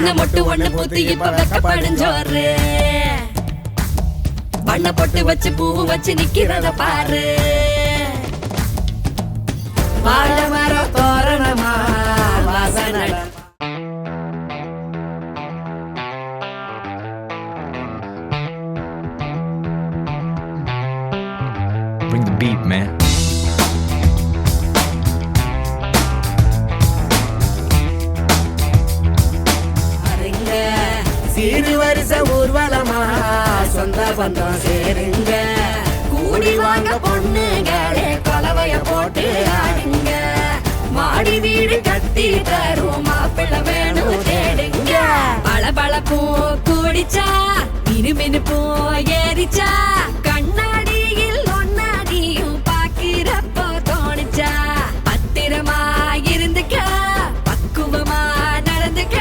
சின்ன மொட்டு ஒண்ணு பூத்து இப்ப வெக்கப்படிஞ்சோரு வண்ண பொட்டு வச்சு பூ வச்சு நிக்கிறத பாரு வாழ மர தோரணமா வாசனை Bring the beat, man. Seed வருஷ ஊர்வலமா சொந்த பந்தம் சேருங்க கூடி வாங்க பொண்ணுங்களே கொலவைய போட்டு ஆடுங்க மாடி வீடு கட்டி தரும் மாப்பிள்ள வேணும் தேடுங்க பளபளப்பும் கூடிச்சா மினுமினுப்பும் ஏறிச்சா கண்ணாடியில் ஒன்னாடியும் பாக்கிறப்போ தோணுச்சா பத்திரமா இருந்துக்க பக்குவமா நடந்துக்க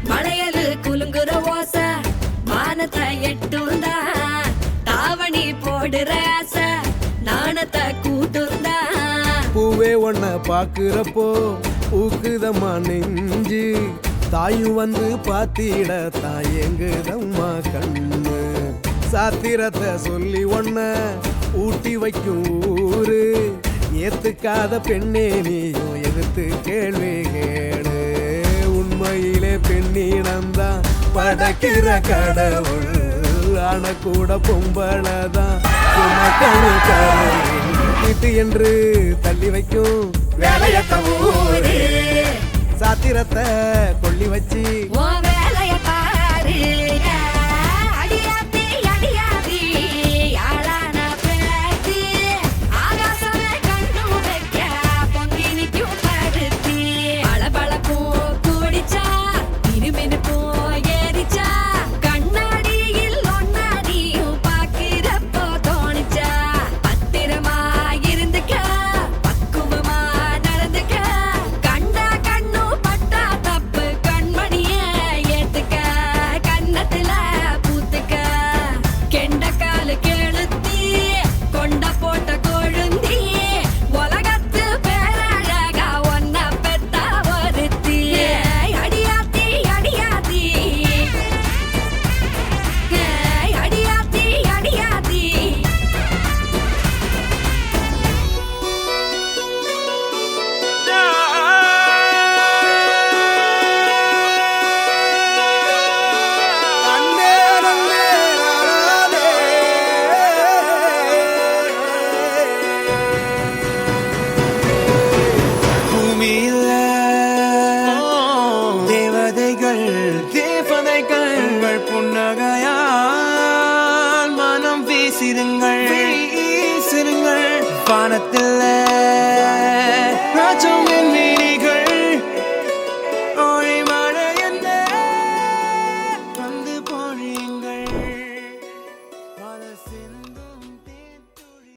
மலையலு குலுங்குற ஓச மானத்தை எட்டுந்தா தாவணி போடுற ஆசை நாணத்தை கூட்டுந்தா பூவே ஒன்ன பாக்குறப்போ ஊக்குதம்மா நெஞ்சு தாயும் வந்து பாத்திட தாயங்குதம்மா கண்ணு சாத்திரத்தை சொல்லி ஒன்ன ஊட்டி வைக்கும் ஊரு ஏத்துக்காத பெண்ணே நீயும் எதிர்த்து கேள்வி கேளு உண்மையிலே பெண்ணினம்தான் படைக்கிற கடவுள் ஆன கூட பொம்பளதான் வீட்டு என்று தள்ளி வைக்கும் வேலையத்த ஊரு சாத்திரத்தை கொள்ளி வச்சு வேலைய பாரு அடியாத்தி அடியாத்தி ஆளான பேத்தி ஆகாசமே கண்ணு வைக்க பொங்கி நிற்கும் பருத்தி பளபளப்பும் கூடிச்சா மினுமினுப்பும் ஏறிச்சா கண்ணாடியில் ஒன்னாடியும் பாக்கிறப்போ தோணுச்சா பத்திரமா இருந்துக்க பக்குவமா நடந்துக்க கண்டா கண்ணு பட்டா தப்பு கண்மணிய ஏத்துக்க கன்னத்துல பூத்துக்க கெண்ட காலு கெளுத்தி கொண்ட போட்ட கொழுந்தி உலகத்து பேரழகா ஒன்ன பெத்தா ஒருத்தி அடியாத்தி அடியாத்தி அடியாத்தி அடியாத்தி பூமியில தேவதைகள் தேவதைகள் புன்னகையால் மனம் வீசிருங்கள் வானத்தில் ராஜம் மீனிகள் ஒளி மழை என்ன வந்து பொழியுங்கள் பல சிந்தும்